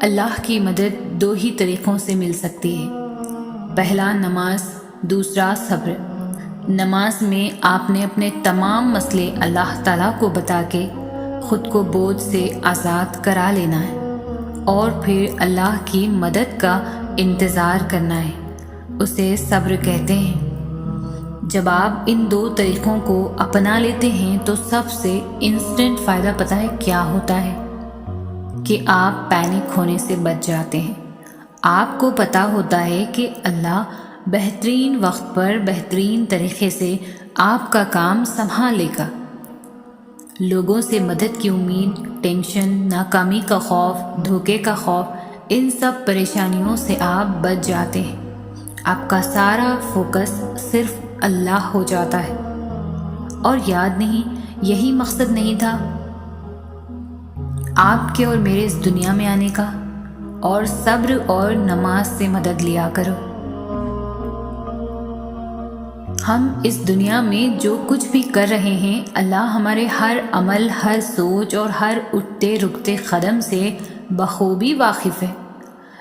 اللہ کی مدد دو ہی طریقوں سے مل سکتی ہے، پہلا نماز، دوسرا صبر۔ نماز میں آپ نے اپنے تمام مسئلے اللہ تعالیٰ کو بتا کے خود کو بوجھ سے آزاد کرا لینا ہے، اور پھر اللہ کی مدد کا انتظار کرنا ہے، اسے صبر کہتے ہیں۔ جب آپ ان دو طریقوں کو اپنا لیتے ہیں تو سب سے انسٹنٹ فائدہ پتہ ہے کیا ہوتا ہے؟ کہ آپ پینک ہونے سے بچ جاتے ہیں۔ آپ کو پتہ ہوتا ہے کہ اللہ بہترین وقت پر بہترین طریقے سے آپ کا کام سنبھالے گا۔ لوگوں سے مدد کی امید، ٹینشن، ناکامی کا خوف، دھوکے کا خوف، ان سب پریشانیوں سے آپ بچ جاتے ہیں۔ آپ کا سارا فوکس صرف اللہ ہو جاتا ہے۔ اور یاد نہیں، یہی مقصد نہیں تھا آپ کے اور میرے اس دنیا میں آنے کا؟ اور صبر اور نماز سے مدد لیا کرو۔ ہم اس دنیا میں جو کچھ بھی کر رہے ہیں، اللہ ہمارے ہر عمل، ہر سوچ اور ہر اٹھتے رکتے قدم سے بخوبی واقف ہے۔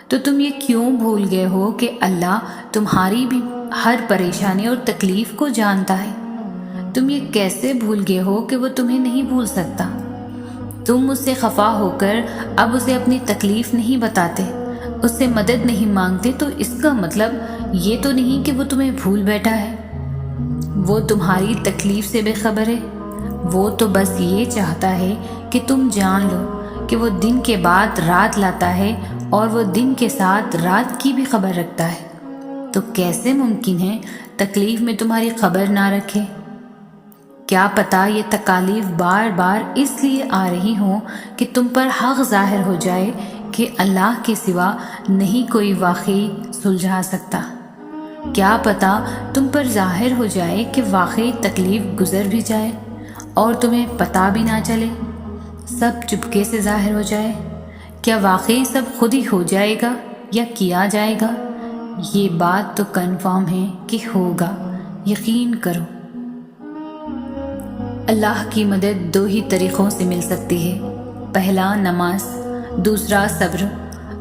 تو تم یہ کیوں بھول گئے ہو کہ اللہ تمہاری بھی ہر پریشانی اور تکلیف کو جانتا ہے؟ تم یہ کیسے بھول گئے ہو کہ وہ تمہیں نہیں بھول سکتا؟ تم اس سے خفا ہو کر اب اسے اپنی تکلیف نہیں بتاتے، اس سے مدد نہیں مانگتے، تو اس کا مطلب یہ تو نہیں کہ وہ تمہیں بھول بیٹھا ہے۔ وہ تمہاری تکلیف سے بے خبر ہے۔ وہ تو بس یہ چاہتا ہے کہ تم جان لو کہ وہ دن کے بعد رات لاتا ہے، اور وہ دن کے ساتھ رات کی بھی خبر رکھتا ہے۔ تو کیسے ممکن ہے تکلیف میں تمہاری خبر نہ رکھے؟ کیا پتہ یہ تکالیف بار بار اس لیے آ رہی ہوں کہ تم پر حق ظاہر ہو جائے کہ اللہ کے سوا نہیں کوئی واقعی سلجھا سکتا۔ کیا پتہ تم پر ظاہر ہو جائے کہ واقعی تکلیف گزر بھی جائے اور تمہیں پتہ بھی نہ چلے، سب چپکے سے ظاہر ہو جائے۔ کیا واقعی سب خود ہی ہو جائے گا یا کیا جائے گا؟ یہ بات تو کنفرم ہے کہ ہوگا، یقین کرو۔ اللہ کی مدد دو ہی طریقوں سے مل سکتی ہے، پہلا نماز، دوسرا صبر۔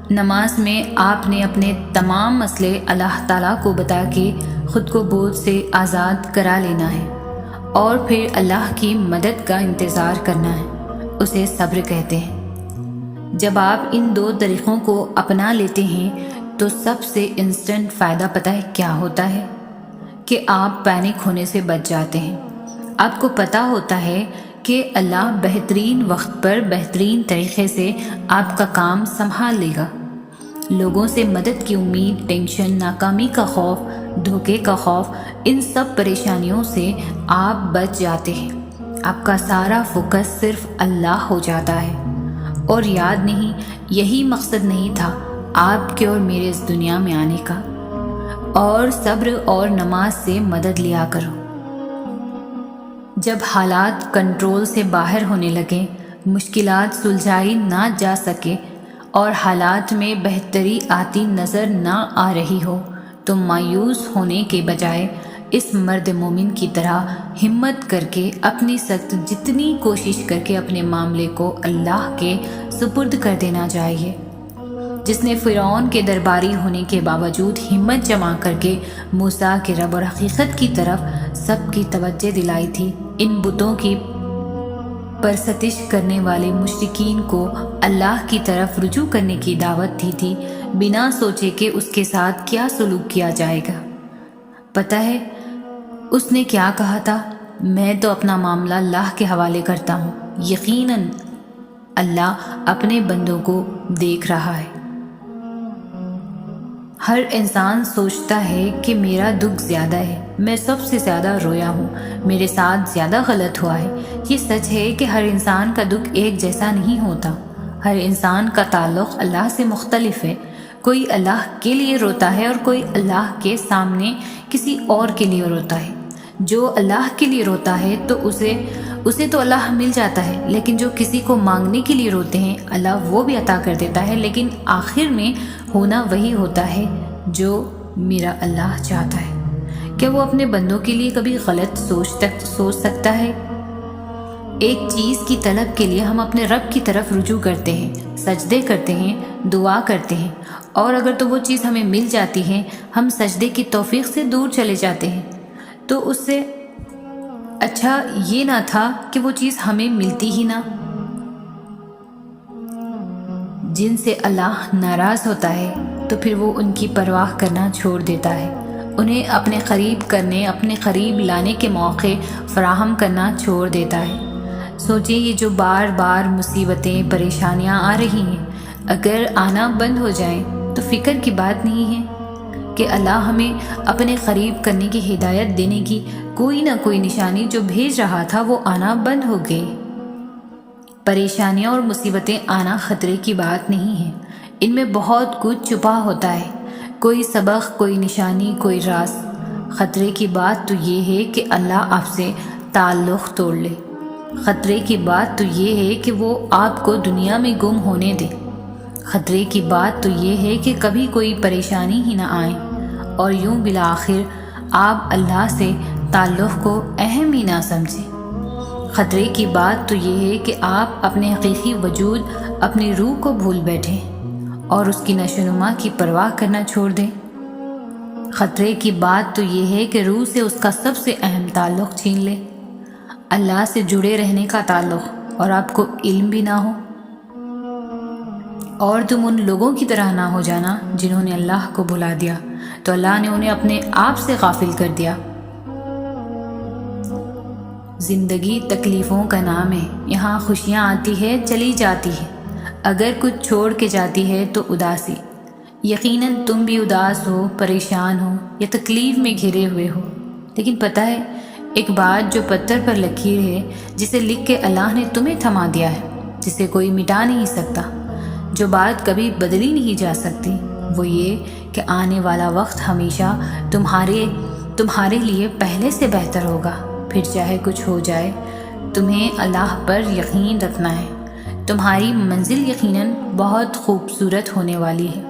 نماز میں آپ نے اپنے تمام مسئلے اللہ تعالیٰ کو بتا کے خود کو بوجھ سے آزاد کرا لینا ہے، اور پھر اللہ کی مدد کا انتظار کرنا ہے، اسے صبر کہتے ہیں۔ جب آپ ان دو طریقوں کو اپنا لیتے ہیں تو سب سے انسٹنٹ فائدہ پتہ ہے کیا ہوتا ہے؟ کہ آپ پینک ہونے سے بچ جاتے ہیں۔ آپ کو پتہ ہوتا ہے کہ اللہ بہترین وقت پر بہترین طریقے سے آپ کا کام سنبھال لے گا۔ لوگوں سے مدد کی امید، ٹینشن، ناکامی کا خوف، دھوکے کا خوف، ان سب پریشانیوں سے آپ بچ جاتے ہیں۔ آپ کا سارا فوکس صرف اللہ ہو جاتا ہے۔ اور یاد نہیں، یہی مقصد نہیں تھا آپ کے اور میرے اس دنیا میں آنے کا؟ اور صبر اور نماز سے مدد لیا کرو۔ جب حالات کنٹرول سے باہر ہونے لگے، مشکلات سلجھائی نہ جا سکے اور حالات میں بہتری آتی نظر نہ آ رہی ہو، تو مایوس ہونے کے بجائے اس مرد مومن کی طرح ہمت کر کے اپنی سخت جتنی کوشش کر کے اپنے معاملے کو اللہ کے سپرد کر دینا چاہیے، جس نے فرعون کے درباری ہونے کے باوجود ہمت جمع کر کے موسیٰ کے رب اور حقیقت کی طرف سب کی توجہ دلائی تھی۔ ان بتوں کی پرستش کرنے والے مشرکین کو اللہ کی طرف رجوع کرنے کی دعوت دی تھی، بنا سوچے کہ اس کے ساتھ کیا سلوک کیا جائے گا۔ پتہ ہے اس نے کیا کہا تھا؟ میں تو اپنا معاملہ اللہ کے حوالے کرتا ہوں، یقیناً اللہ اپنے بندوں کو دیکھ رہا ہے۔ ہر انسان سوچتا ہے کہ میرا دکھ زیادہ ہے، میں سب سے زیادہ رویا ہوں، میرے ساتھ زیادہ غلط ہوا ہے۔ یہ سچ ہے کہ ہر انسان کا دکھ ایک جیسا نہیں ہوتا، ہر انسان کا تعلق اللہ سے مختلف ہے۔ کوئی اللہ کے لیے روتا ہے اور کوئی اللہ کے سامنے کسی اور کے لیے روتا ہے۔ جو اللہ کے لیے روتا ہے تو اسے تو اللہ مل جاتا ہے، لیکن جو کسی کو مانگنے کے لیے روتے ہیں اللہ وہ بھی عطا کر دیتا ہے، لیکن آخر میں ہونا وہی ہوتا ہے جو میرا اللہ چاہتا ہے۔ کیا وہ اپنے بندوں کے لیے کبھی غلط سوچ سکتا ہے؟ ایک چیز کی طلب کے لیے ہم اپنے رب کی طرف رجوع کرتے ہیں، سجدے کرتے ہیں، دعا کرتے ہیں، اور اگر تو وہ چیز ہمیں مل جاتی ہے ہم سجدے کی توفیق سے دور چلے جاتے ہیں۔ تو اس سے اچھا یہ نہ تھا کہ وہ چیز ہمیں ملتی ہی نہ۔ جن سے اللہ ناراض ہوتا ہے تو پھر وہ ان کی پرواہ کرنا چھوڑ دیتا ہے، انہیں اپنے قریب کرنے، اپنے قریب لانے کے موقع فراہم کرنا چھوڑ دیتا ہے۔ سوچیں یہ جو بار بار مصیبتیں، پریشانیاں آ رہی ہیں، اگر آنا بند ہو جائیں تو فکر کی بات نہیں ہے کہ اللہ ہمیں اپنے قریب کرنے کی ہدایت دینے کی کوئی نہ کوئی نشانی جو بھیج رہا تھا وہ آنا بند ہو گئی۔ پریشانیاں اور مصیبتیں آنا خطرے کی بات نہیں ہے، ان میں بہت کچھ چھپا ہوتا ہے، کوئی سبق، کوئی نشانی، کوئی راز۔ خطرے کی بات تو یہ ہے کہ اللہ آپ سے تعلق توڑ لے، خطرے کی بات تو یہ ہے کہ وہ آپ کو دنیا میں گم ہونے دے، خطرے کی بات تو یہ ہے کہ کبھی کوئی پریشانی ہی نہ آئے اور یوں بالآخر آپ اللہ سے تعلق کو اہم ہی نہ سمجھیں۔ خطرے کی بات تو یہ ہے کہ آپ اپنے حقیقی وجود، اپنی روح کو بھول بیٹھیں اور اس کی نشو و نما کی پرواہ کرنا چھوڑ دیں۔ خطرے کی بات تو یہ ہے کہ روح سے اس کا سب سے اہم تعلق چھین لے، اللہ سے جڑے رہنے کا تعلق، اور آپ کو علم بھی نہ ہو، اور تم ان لوگوں کی طرح نہ ہو جانا جنہوں نے اللہ کو بھلا دیا تو اللہ نے انہیں اپنے آپ سے غافل کر دیا۔ زندگی تکلیفوں کا نام ہے، یہاں خوشیاں آتی ہے، چلی جاتی ہے، اگر کچھ چھوڑ کے جاتی ہے تو اداسی۔ یقیناً تم بھی اداس ہو، پریشان ہو یا تکلیف میں گھرے ہوئے ہو، لیکن پتہ ہے ایک بات جو پتھر پر لکیر ہے، جسے لکھ کے اللہ نے تمہیں تھما دیا ہے، جسے کوئی مٹا نہیں سکتا، جو بات کبھی بدلی نہیں جا سکتی، وہ یہ کہ آنے والا وقت ہمیشہ تمہارے لیے پہلے سے بہتر ہوگا۔ پھر چاہے کچھ ہو جائے، تمہیں اللہ پر یقین رکھنا ہے، تمہاری منزل یقیناً بہت خوبصورت ہونے والی ہے۔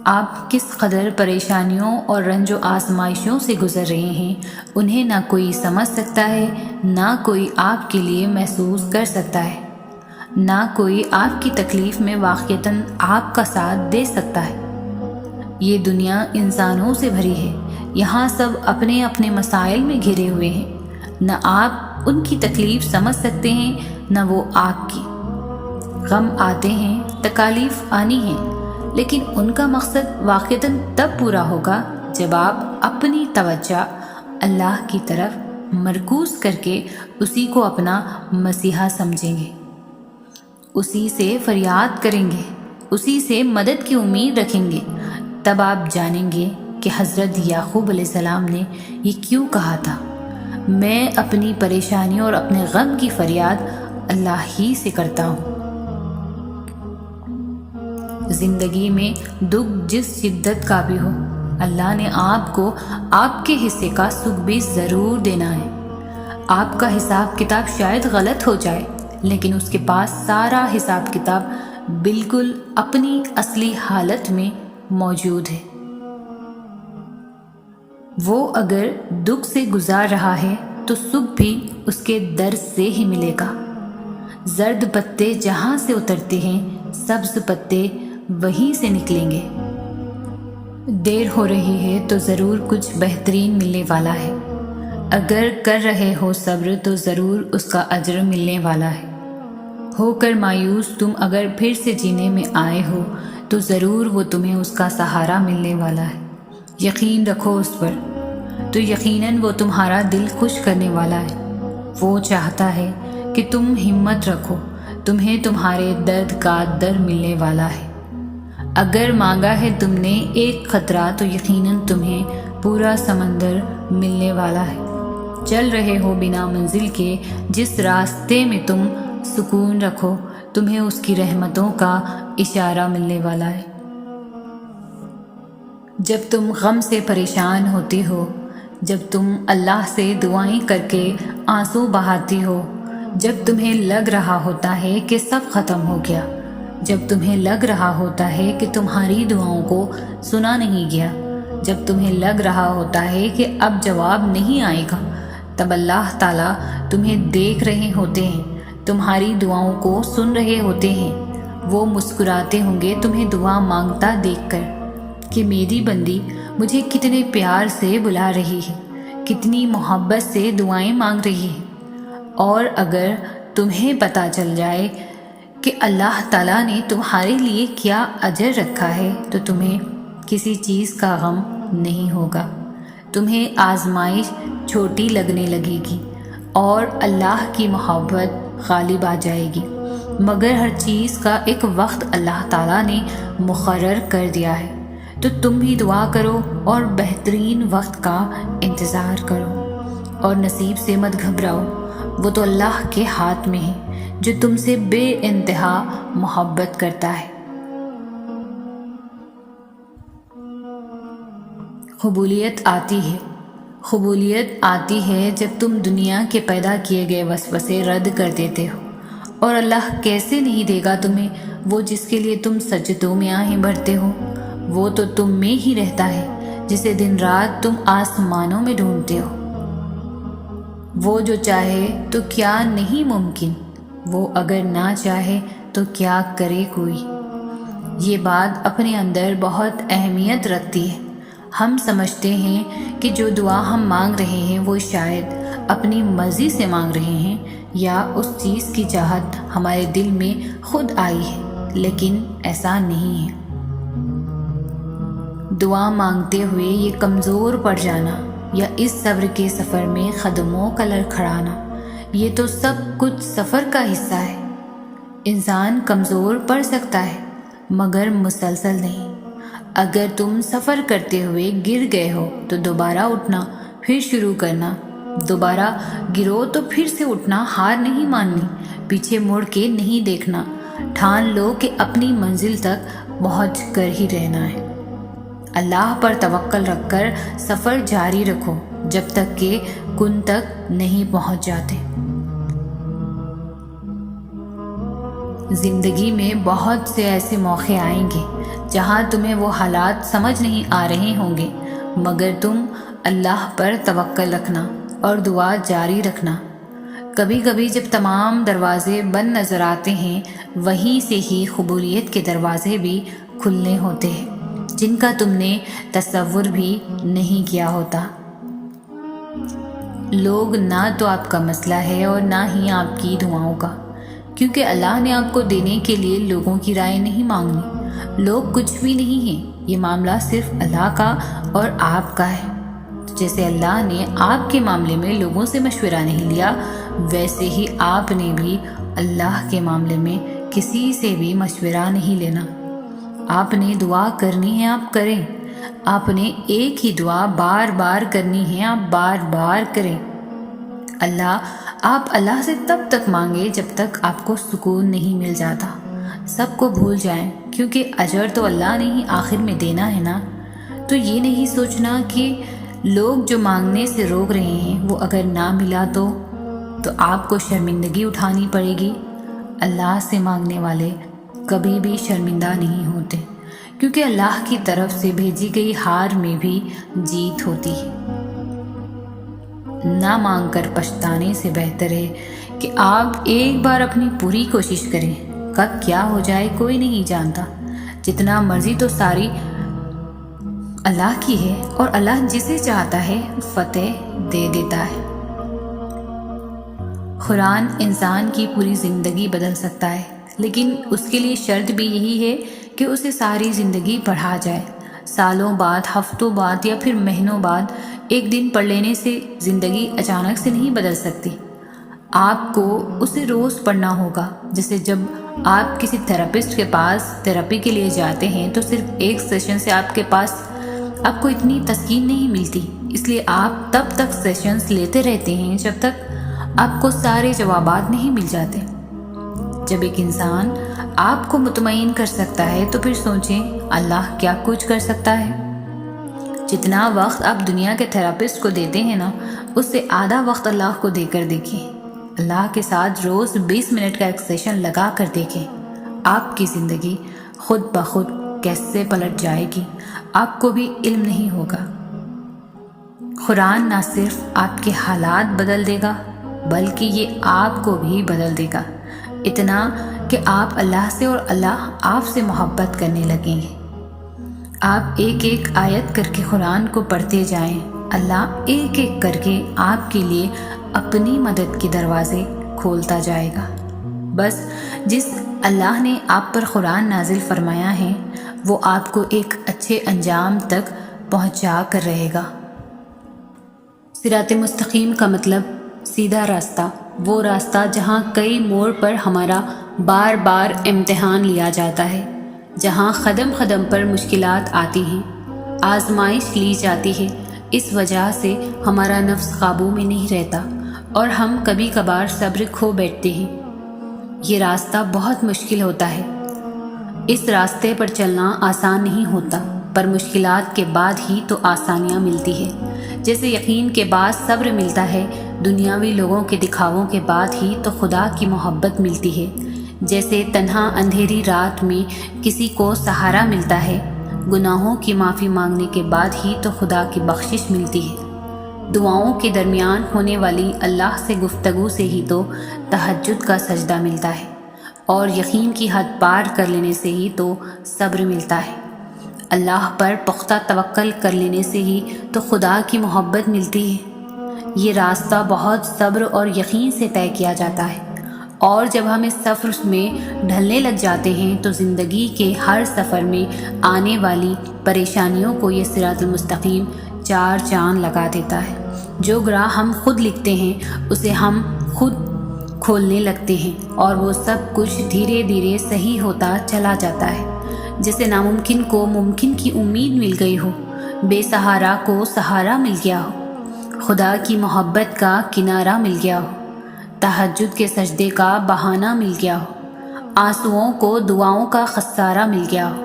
آپ کس قدر پریشانیوں اور رنج و آزمائشوں سے گزر رہے ہیں، انہیں نہ کوئی سمجھ سکتا ہے، نہ کوئی آپ کے لیے محسوس کر سکتا ہے، نہ کوئی آپ کی تکلیف میں واقعتاً آپ کا ساتھ دے سکتا ہے۔ یہ دنیا انسانوں سے بھری ہے، یہاں سب اپنے اپنے مسائل میں گھرے ہوئے ہیں، نہ آپ ان کی تکلیف سمجھ سکتے ہیں نہ وہ آپ کی۔ غم آتے ہیں، تکالیف آنی ہیں، لیکن ان کا مقصد واقعتاً تب پورا ہوگا جب آپ اپنی توجہ اللہ کی طرف مرکوز کر کے اسی کو اپنا مسیحا سمجھیں گے، اسی سے فریاد کریں گے، اسی سے مدد کی امید رکھیں گے۔ تب آپ جانیں گے کہ حضرت یعقوب علیہ السلام نے یہ کیوں کہا تھا، میں اپنی پریشانی اور اپنے غم کی فریاد اللہ ہی سے کرتا ہوں۔ زندگی میں دکھ جس شدت کا بھی ہو، اللہ نے آپ کو آپ کے حصے کا سکھ بھی ضرور دینا ہے۔ آپ کا حساب کتاب شاید غلط ہو جائے، لیکن اس کے پاس سارا حساب کتاب بالکل اپنی اصلی حالت میں موجود ہے۔ وہ اگر دکھ سے گزار رہا ہے تو سکھ بھی اس کے درد سے ہی ملے گا۔ زرد پتے جہاں سے اترتے ہیں، سبز پتے وہیں سے نکلیں گے۔ دیر ہو رہی ہے تو ضرور کچھ بہترین ملنے والا ہے، اگر کر رہے ہو صبر تو ضرور اس کا اجر ملنے والا ہے۔ ہو کر مایوس تم اگر پھر سے جینے میں آئے ہو تو ضرور وہ تمہیں اس کا سہارا ملنے والا ہے۔ یقین رکھو اس پر، تو یقیناً وہ تمہارا دل خوش کرنے والا ہے۔ وہ چاہتا ہے کہ تم ہمت رکھو، تمہیں تمہارے درد کا در ملنے والا ہے۔ اگر مانگا ہے تم نے ایک خطرہ تو یقیناً تمہیں پورا سمندر ملنے والا ہے۔ چل رہے ہو بنا منزل کے، جس راستے میں تم سکون رکھو، تمہیں اس کی رحمتوں کا اشارہ ملنے والا ہے۔ جب تم غم سے پریشان ہوتی ہو، جب تم اللہ سے دعائیں کر کے آنسو بہاتی ہو، جب تمہیں لگ رہا ہوتا ہے کہ سب ختم ہو گیا، جب تمہیں لگ رہا ہوتا ہے کہ تمہاری دعاؤں کو سنا نہیں گیا، جب تمہیں لگ رہا ہوتا ہے کہ اب جواب نہیں آئے گا، تب اللہ تعالیٰ تمہیں دیکھ رہے ہوتے ہیں، تمہاری دعاؤں کو سن رہے ہوتے ہیں۔ وہ مسکراتے ہوں گے تمہیں دعا مانگتا دیکھ کر کہ میری بندی مجھے کتنے پیار سے بلا رہی ہے، کتنی محبت سے دعائیں مانگ رہی ہے۔ اور اگر تمہیں پتہ چل جائے کہ اللہ تعالیٰ نے تمہارے لیے کیا اجر رکھا ہے تو تمہیں کسی چیز کا غم نہیں ہوگا، تمہیں آزمائش چھوٹی لگنے لگے گی اور اللہ کی محبت غالب آ جائے گی۔ مگر ہر چیز کا ایک وقت اللہ تعالیٰ نے مقرر کر دیا ہے، تو تم بھی دعا کرو اور بہترین وقت کا انتظار کرو، اور نصیب سے مت گھبراؤ، وہ تو اللہ کے ہاتھ میں ہے جو تم سے بے انتہا محبت کرتا ہے۔ قبولیت آتی ہے جب تم دنیا کے پیدا کیے گئے وسوسے رد کر دیتے ہو، اور اللہ کیسے نہیں دے گا تمہیں وہ جس کے لیے تم سجدوں میں آہیں بھرتے ہو۔ وہ تو تم میں ہی رہتا ہے جسے دن رات تم آسمانوں میں ڈھونڈتے ہو۔ وہ جو چاہے تو کیا نہیں ممکن، وہ اگر نہ چاہے تو کیا کرے کوئی۔ یہ بات اپنے اندر بہت اہمیت رکھتی ہے۔ ہم سمجھتے ہیں کہ جو دعا ہم مانگ رہے ہیں وہ شاید اپنی مرضی سے مانگ رہے ہیں، یا اس چیز کی چاہت ہمارے دل میں خود آئی ہے، لیکن ایسا نہیں ہے۔ دعا مانگتے ہوئے یہ کمزور پڑ جانا یا اس صبر کے سفر میں قدموں کا لڑکھڑانا، یہ تو سب کچھ سفر کا حصہ ہے۔ انسان کمزور پڑ سکتا ہے مگر مسلسل نہیں۔ اگر تم سفر کرتے ہوئے گر گئے ہو تو دوبارہ اٹھنا، پھر شروع کرنا، دوبارہ گرو تو پھر سے اٹھنا، ہار نہیں ماننی، پیچھے مڑ کے نہیں دیکھنا، ٹھان لو کہ اپنی منزل تک پہنچ کر ہی رہنا ہے۔ اللہ پر توکل رکھ کر سفر جاری رکھو جب تک کہ کن تک نہیں پہنچ جاتے۔ زندگی میں بہت سے ایسے موقع آئیں گے جہاں تمہیں وہ حالات سمجھ نہیں آ رہے ہوں گے، مگر تم اللہ پر توکل رکھنا اور دعا جاری رکھنا۔ کبھی کبھی جب تمام دروازے بند نظر آتے ہیں، وہیں سے ہی قبولیت کے دروازے بھی کھلنے ہوتے ہیں جن کا تم نے تصور بھی نہیں کیا ہوتا۔ لوگ نہ تو آپ کا مسئلہ ہے اور نہ ہی آپ کی دعاؤں کا، کیونکہ اللہ نے آپ کو دینے کے لیے لوگوں کی رائے نہیں مانگنی۔ لوگ کچھ بھی نہیں ہیں، یہ معاملہ صرف اللہ کا اور آپ کا ہے۔ جیسے اللہ نے آپ کے معاملے میں لوگوں سے مشورہ نہیں لیا، ویسے ہی آپ نے بھی اللہ کے معاملے میں کسی سے بھی مشورہ نہیں لینا۔ آپ نے دعا کرنی ہے، آپ کریں۔ آپ نے ایک ہی دعا بار بار کرنی ہے، آپ بار بار کریں۔ آپ اللہ سے تب تک مانگے جب تک آپ کو سکون نہیں مل جاتا۔ سب کو بھول جائیں، کیونکہ اجر تو اللہ نے ہی آخر میں دینا ہے نا۔ تو یہ نہیں سوچنا کہ لوگ جو مانگنے سے روک رہے ہیں وہ اگر نہ ملا تو آپ کو شرمندگی اٹھانی پڑے گی۔ اللہ سے مانگنے والے کبھی بھی شرمندہ نہیں ہوتے، کیونکہ اللہ کی طرف سے بھیجی گئی ہار میں بھی جیت ہوتی ہے۔ نہ مانگ کر پچھتانے سے بہتر ہے کہ آپ ایک بار اپنی پوری کوشش کریں۔ کب کیا ہو جائے کوئی نہیں جانتا۔ جتنا مرضی تو ساری اللہ کی ہے، اور اللہ جسے چاہتا ہے فتح دے دیتا ہے۔ قرآن انسان کی پوری زندگی بدل سکتا ہے، لیکن اس کے لیے شرط بھی یہی ہے کہ اسے ساری زندگی پڑھا جائے۔ سالوں بعد، ہفتوں بعد یا پھر مہینوں بعد ایک دن پڑھ لینے سے زندگی اچانک سے نہیں بدل سکتی۔ آپ کو اسے روز پڑھنا ہوگا۔ جیسے جب آپ کسی تھراپسٹ کے پاس تھراپی کے لیے جاتے ہیں تو صرف ایک سیشن سے آپ کو اتنی تسکین نہیں ملتی، اس لیے آپ تب تک سیشنز لیتے رہتے ہیں جب تک آپ کو سارے جوابات نہیں مل جاتے۔ جب ایک انسان آپ کو مطمئن کر سکتا ہے تو پھر سوچیں اللہ کیا کچھ کر سکتا ہے۔ جتنا وقت آپ دنیا کے تھراپسٹ کو دیتے ہیں نا، اس سے آدھا وقت اللہ کو دے کر دیکھیں۔ اللہ کے ساتھ روز 20 منٹ کا ایک سیشن لگا کر دیکھیں، آپ کی زندگی خود بخود کیسے پلٹ جائے گی آپ کو بھی علم نہیں ہوگا۔ قرآن نہ صرف آپ کے حالات بدل دے گا بلکہ یہ آپ کو بھی بدل دے گا، اتنا کہ آپ اللہ سے اور اللہ آپ سے محبت کرنے لگیں گے۔ آپ ایک ایک آیت کر کے قرآن کو پڑھتے جائیں، اللہ ایک ایک کر کے آپ کے لیے اپنی مدد کے دروازے کھولتا جائے گا۔ بس جس اللہ نے آپ پر قرآن نازل فرمایا ہے وہ آپ کو ایک اچھے انجام تک پہنچا کر رہے گا۔ صراط مستقیم کا مطلب سیدھا راستہ، وہ راستہ جہاں کئی موڑ پر ہمارا بار بار امتحان لیا جاتا ہے، جہاں قدم قدم پر مشکلات آتی ہیں، آزمائش لی جاتی ہے۔ اس وجہ سے ہمارا نفس قابو میں نہیں رہتا اور ہم کبھی کبھار صبر کھو بیٹھتے ہیں۔ یہ راستہ بہت مشکل ہوتا ہے، اس راستے پر چلنا آسان نہیں ہوتا، پر مشکلات کے بعد ہی تو آسانیاں ملتی ہے۔ جیسے یقین کے بعد صبر ملتا ہے، دنیاوی لوگوں کے دکھاووں کے بعد ہی تو خدا کی محبت ملتی ہے۔ جیسے تنہا اندھیری رات میں کسی کو سہارا ملتا ہے، گناہوں کی معافی مانگنے کے بعد ہی تو خدا کی بخشش ملتی ہے۔ دعاؤں کے درمیان ہونے والی اللہ سے گفتگو سے ہی تو تہجد کا سجدہ ملتا ہے، اور یقین کی حد پار کر لینے سے ہی تو صبر ملتا ہے۔ اللہ پر پختہ توکل کر لینے سے ہی تو خدا کی محبت ملتی ہے۔ یہ راستہ بہت صبر اور یقین سے طے کیا جاتا ہے، اور جب ہم اس سفر میں ڈھلنے لگ جاتے ہیں تو زندگی کے ہر سفر میں آنے والی پریشانیوں کو یہ صراط المستقیم چار چاند لگا دیتا ہے۔ جو گراہ ہم خود لکھتے ہیں اسے ہم خود کھولنے لگتے ہیں، اور وہ سب کچھ دھیرے دھیرے صحیح ہوتا چلا جاتا ہے۔ جیسے ناممکن کو ممکن کی امید مل گئی ہو، بے سہارا کو سہارا مل گیا ہو، خدا کی محبت کا کنارہ مل گیا ہو، تہجد کے سجدے کا بہانہ مل گیا ہو، آنسوؤں کو دعاؤں کا خسارہ مل گیا ہو۔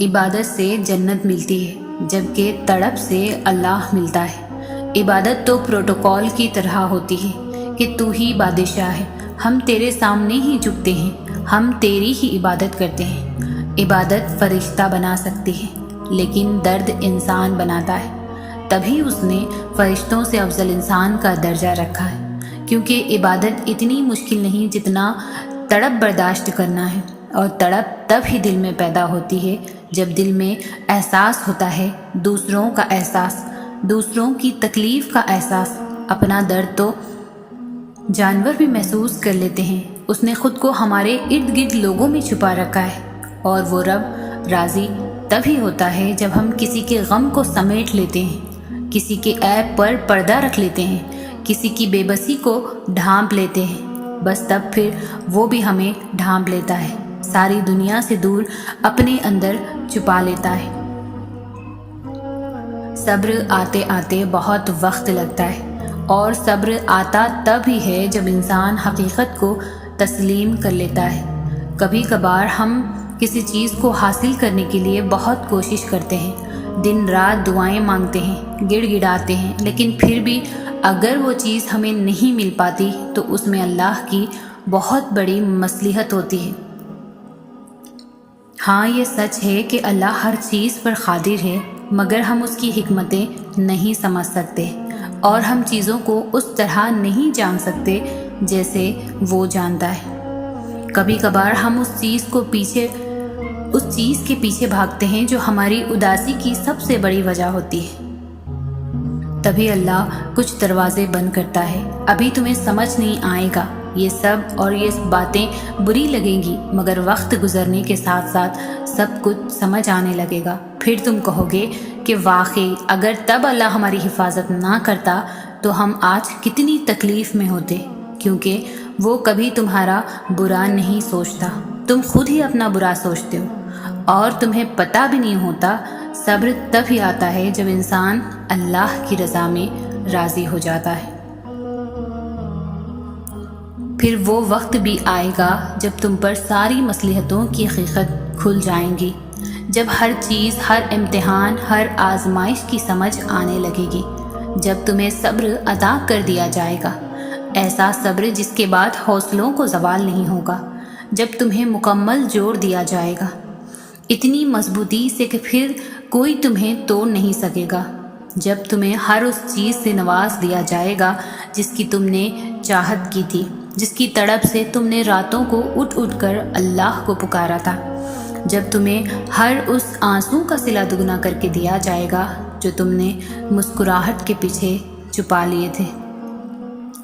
عبادت سے جنت ملتی ہے جبکہ تڑپ سے اللہ ملتا ہے۔ عبادت تو پروٹوکول کی طرح ہوتی ہے کہ تو ہی بادشاہ ہے، ہم تیرے سامنے ہی جھکتے ہیں، ہم تیری ہی عبادت کرتے ہیں۔ عبادت فرشتہ بنا سکتی ہے لیکن درد انسان بناتا ہے، تبھی اس نے فرشتوں سے افضل انسان کا درجہ رکھا ہے، کیونکہ عبادت اتنی مشکل نہیں جتنا تڑپ برداشت کرنا ہے، اور تڑپ تب ہی دل میں پیدا ہوتی ہے جب دل میں احساس ہوتا ہے دوسروں کا احساس، دوسروں کی تکلیف کا احساس۔ اپنا درد تو جانور بھی محسوس کر لیتے ہیں، اس نے خود کو ہمارے ارد گرد لوگوں میں چھپا رکھا ہے، اور وہ رب راضی تبھی ہوتا ہے جب ہم کسی کے غم کو سمیٹ لیتے ہیں، کسی کے عیب پر پردہ رکھ لیتے ہیں، کسی کی بے بسی کو ڈھانپ لیتے ہیں، بس تب پھر وہ بھی ہمیں ڈھانپ لیتا ہے، ساری دنیا سے دور اپنے اندر چھپا لیتا ہے۔ صبر آتے آتے بہت وقت لگتا ہے، اور صبر آتا تب ہی ہے جب انسان حقیقت کو تسلیم کر لیتا ہے۔ کبھی کبھار ہم کسی چیز کو حاصل کرنے کے لیے بہت کوشش کرتے ہیں، دن رات دعائیں مانگتے ہیں، گڑ گڑاتے ہیں، لیکن پھر بھی اگر وہ چیز ہمیں نہیں مل پاتی تو اس میں اللہ کی بہت بڑی مصلحت ہوتی ہے۔ ہاں یہ سچ ہے کہ اللہ ہر چیز پر قادر ہے، مگر ہم اس کی حکمتیں نہیں سمجھ سکتے، اور ہم چیزوں کو اس طرح نہیں جان سکتے جیسے وہ جانتا ہے۔ کبھی کبھار ہم اس چیز کے پیچھے بھاگتے ہیں جو ہماری اداسی کی سب سے بڑی وجہ ہوتی ہے۔ تبھی اللہ کچھ دروازے بند کرتا ہے۔ ابھی تمہیں سمجھ نہیں آئے گا یہ سب، اور یہ باتیں بری لگیں گی، مگر وقت گزرنے کے ساتھ ساتھ سب کچھ سمجھ آنے لگے گا۔ پھر تم کہو گے کہ واقعی اگر تب اللہ ہماری حفاظت نہ کرتا تو ہم آج کتنی تکلیف میں ہوتے، کیونکہ وہ کبھی تمہارا برا نہیں سوچتا، تم خود ہی اپنا برا سوچتے ہو، اور تمہیں پتہ بھی نہیں ہوتا۔ صبر تب ہی آتا ہے جب انسان اللہ کی رضا میں راضی ہو جاتا ہے۔ پھر وہ وقت بھی آئے گا جب تم پر ساری مصلحتوں کی حقیقت کھل جائیں گی، جب ہر چیز، ہر امتحان، ہر آزمائش کی سمجھ آنے لگے گی، جب تمہیں صبر عطا کر دیا جائے گا۔ ایسا صبر جس کے بعد حوصلوں کو زوال نہیں ہوگا جب تمہیں مکمل جوڑ دیا جائے گا، اتنی مضبوطی سے کہ پھر کوئی تمہیں توڑ نہیں سکے گا، جب تمہیں ہر اس چیز سے نواز دیا جائے گا جس کی تم نے چاہت کی تھی، جس کی تڑپ سے تم نے راتوں کو اٹھ اٹھ کر اللہ کو پکارا تھا، جب تمہیں ہر اس آنسو کا صلہ دگنا کر کے دیا جائے گا جو تم نے مسکراہٹ کے پیچھے چھپا لیے تھے۔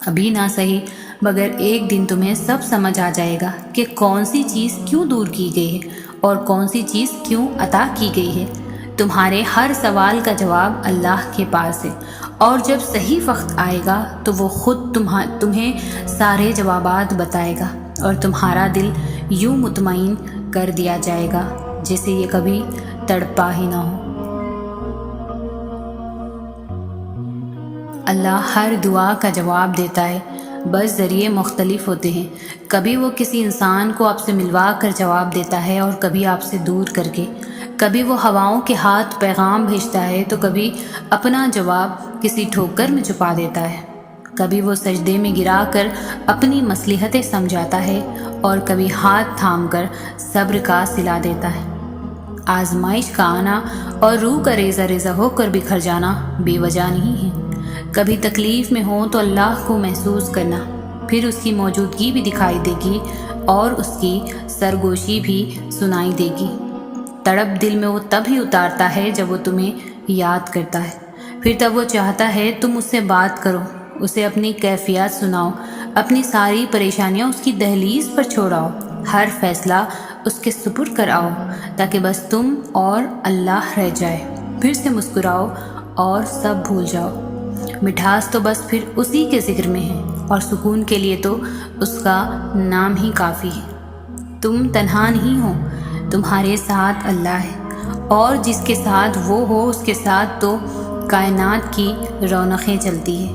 ابھی نہ صحیح مگر ایک دن تمہیں سب سمجھ آ جائے گا کہ کون سی چیز کیوں دور کی گئی ہے اور کون سی چیز کیوں عطا کی گئی ہے۔ تمہارے ہر سوال کا جواب اللہ کے پاس ہے، اور جب صحیح وقت آئے گا تو وہ خود تمہیں سارے جوابات بتائے گا، اور تمہارا دل یوں مطمئن کر دیا جائے گا جیسے یہ کبھی تڑپا ہی نہ ہو۔ اللہ ہر دعا کا جواب دیتا ہے، بس ذریعے مختلف ہوتے ہیں۔ کبھی وہ کسی انسان کو آپ سے ملوا کر جواب دیتا ہے اور کبھی آپ سے دور کر کے، کبھی وہ ہواؤں کے ہاتھ پیغام بھیجتا ہے تو کبھی اپنا جواب کسی ٹھوکر میں چھپا دیتا ہے، کبھی وہ سجدے میں گرا کر اپنی مصلحتیں سمجھاتا ہے اور کبھی ہاتھ تھام کر صبر کا صلہ دیتا ہے۔ آزمائش کا آنا اور روح کا ریزہ ریزہ ہو کر بکھر جانا بے وجہ نہیں ہے۔ کبھی تکلیف میں ہو تو اللہ کو محسوس کرنا، پھر اس کی موجودگی بھی دکھائی دے گی اور اس کی سرگوشی بھی سنائی دے گی۔ تڑپ دل میں وہ تب ہی اتارتا ہے جب وہ تمہیں یاد کرتا ہے، پھر تب وہ چاہتا ہے تم اس سے بات کرو، اسے اپنی کیفیات سناؤ، اپنی ساری پریشانیاں اس کی دہلیز پر چھوڑاؤ، ہر فیصلہ اس کے سپرد کر آؤ تاکہ بس تم اور اللہ رہ جائے، پھر سے مسکراؤ اور سب بھول جاؤ۔ مٹھاس تو بس پھر اسی کے ذکر میں ہے، اور سکون کے لیے تو اس کا نام ہی کافی ہے۔ تم تنہا نہیں ہو، تمہارے ساتھ اللہ ہے، اور جس کے ساتھ وہ ہو اس کے ساتھ تو کائنات کی رونقیں چلتی ہیں۔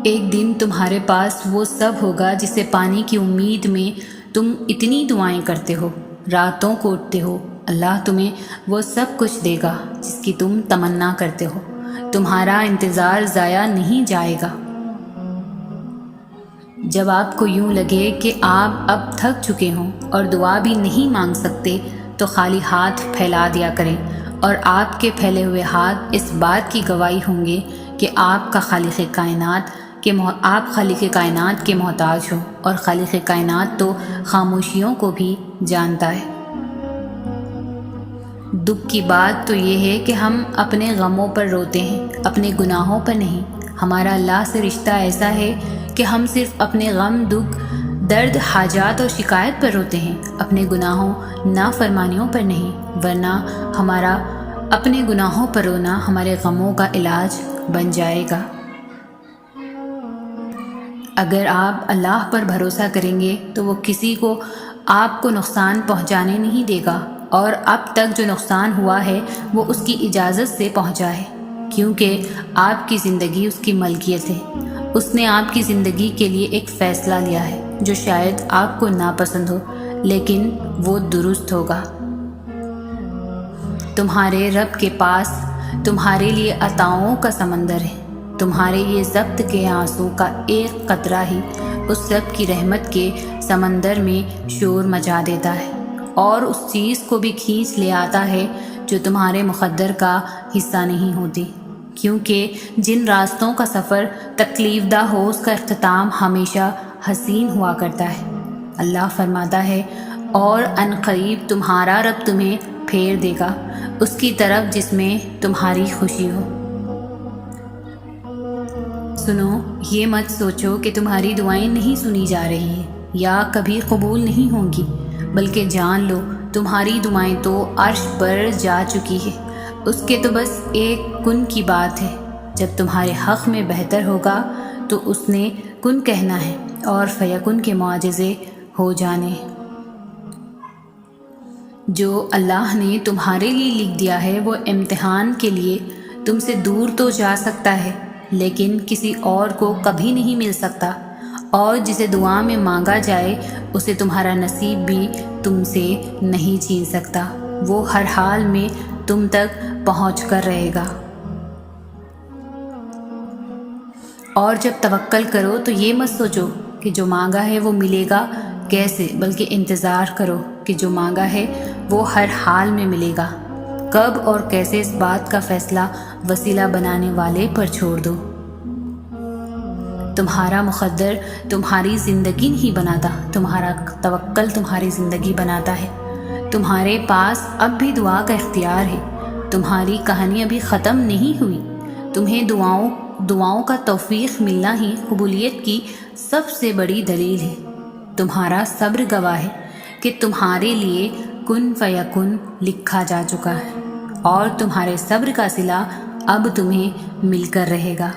ایک دن تمہارے پاس وہ سب ہوگا جسے پانے کی امید میں تم اتنی دعائیں کرتے ہو، راتوں کو اٹھتے ہو۔ اللہ تمہیں وہ سب کچھ دے گا جس کی تم تمنا کرتے ہو۔ تمہارا انتظار ضائع نہیں جائے گا۔ جب آپ کو یوں لگے کہ آپ اب تھک چکے ہوں اور دعا بھی نہیں مانگ سکتے تو خالی ہاتھ پھیلا دیا کریں، اور آپ کے پھیلے ہوئے ہاتھ اس بات کی گواہی ہوں گے کہ آپ خالق کائنات کے محتاج ہو، اور خالق کائنات تو خاموشیوں کو بھی جانتا ہے۔ دکھ کی بات تو یہ ہے کہ ہم اپنے غموں پر روتے ہیں، اپنے گناہوں پر نہیں۔ ہمارا اللہ سے رشتہ ایسا ہے کہ ہم صرف اپنے غم، دکھ، درد، حاجات اور شکایت پر روتے ہیں، اپنے گناہوں، نافرمانیوں پر نہیں، ورنہ ہمارا اپنے گناہوں پر رونا ہمارے غموں کا علاج بن جائے گا۔ اگر آپ اللہ پر بھروسہ کریں گے تو وہ کسی کو آپ کو نقصان پہنچانے نہیں دے گا، اور اب تک جو نقصان ہوا ہے وہ اس کی اجازت سے پہنچا ہے، کیونکہ آپ کی زندگی اس کی ملکیت ہے۔ اس نے آپ کی زندگی کے لیے ایک فیصلہ لیا ہے جو شاید آپ کو ناپسند ہو، لیکن وہ درست ہوگا۔ تمہارے رب کے پاس تمہارے لیے عطاؤں کا سمندر ہے، تمہارے یہ ضبط کے آنسو کا ایک قطرہ ہی اس رب کی رحمت کے سمندر میں شور مچا دیتا ہے، اور اس چیز کو بھی کھینچ لے آتا ہے جو تمہارے مقدر کا حصہ نہیں ہوتی، کیونکہ جن راستوں کا سفر تکلیف دہ ہو اس کا اختتام ہمیشہ حسین ہوا کرتا ہے۔ اللہ فرماتا ہے، اور ان قریب تمہارا رب تمہیں پھیر دے گا اس کی طرف جس میں تمہاری خوشی ہو۔ سنو، یہ مت سوچو کہ تمہاری دعائیں نہیں سنی جا رہی ہیں یا کبھی قبول نہیں ہوں گی، بلکہ جان لو تمہاری دعائیں تو عرش پر جا چکی ہے۔ اس کے تو بس ایک کن کی بات ہے، جب تمہارے حق میں بہتر ہوگا تو اس نے کن کہنا ہے اور فیکن کے معجزے ہو جانے۔ جو اللہ نے تمہارے لیے لکھ دیا ہے وہ امتحان کے لیے تم سے دور تو جا سکتا ہے، لیکن کسی اور کو کبھی نہیں مل سکتا، اور جسے دعا میں مانگا جائے اسے تمہارا نصیب بھی تم سے نہیں چھین سکتا، وہ ہر حال میں تم تک پہنچ کر رہے گا۔ اور جب توکل کرو تو یہ مت سوچو کہ جو مانگا ہے وہ ملے گا کیسے، بلکہ انتظار کرو کہ جو مانگا ہے وہ ہر حال میں ملے گا۔ کب اور کیسے اس بات کا فیصلہ وسیلہ بنانے والے پر چھوڑ دو۔ تمہارا مقدر تمہاری زندگی نہیں بناتا، تمہارا توکل تمہاری زندگی بناتا ہے۔ تمہارے پاس اب بھی دعا کا اختیار ہے، تمہاری کہانی ابھی ختم نہیں ہوئی۔ تمہیں دعاؤں کا توفیق ملنا ہی قبولیت کی سب سے بڑی دلیل ہے۔ تمہارا صبر گواہ ہے کہ تمہارے لیے کن فیکن لکھا جا چکا ہے، اور تمہارے صبر کا صلہ اب تمہیں مل کر رہے گا۔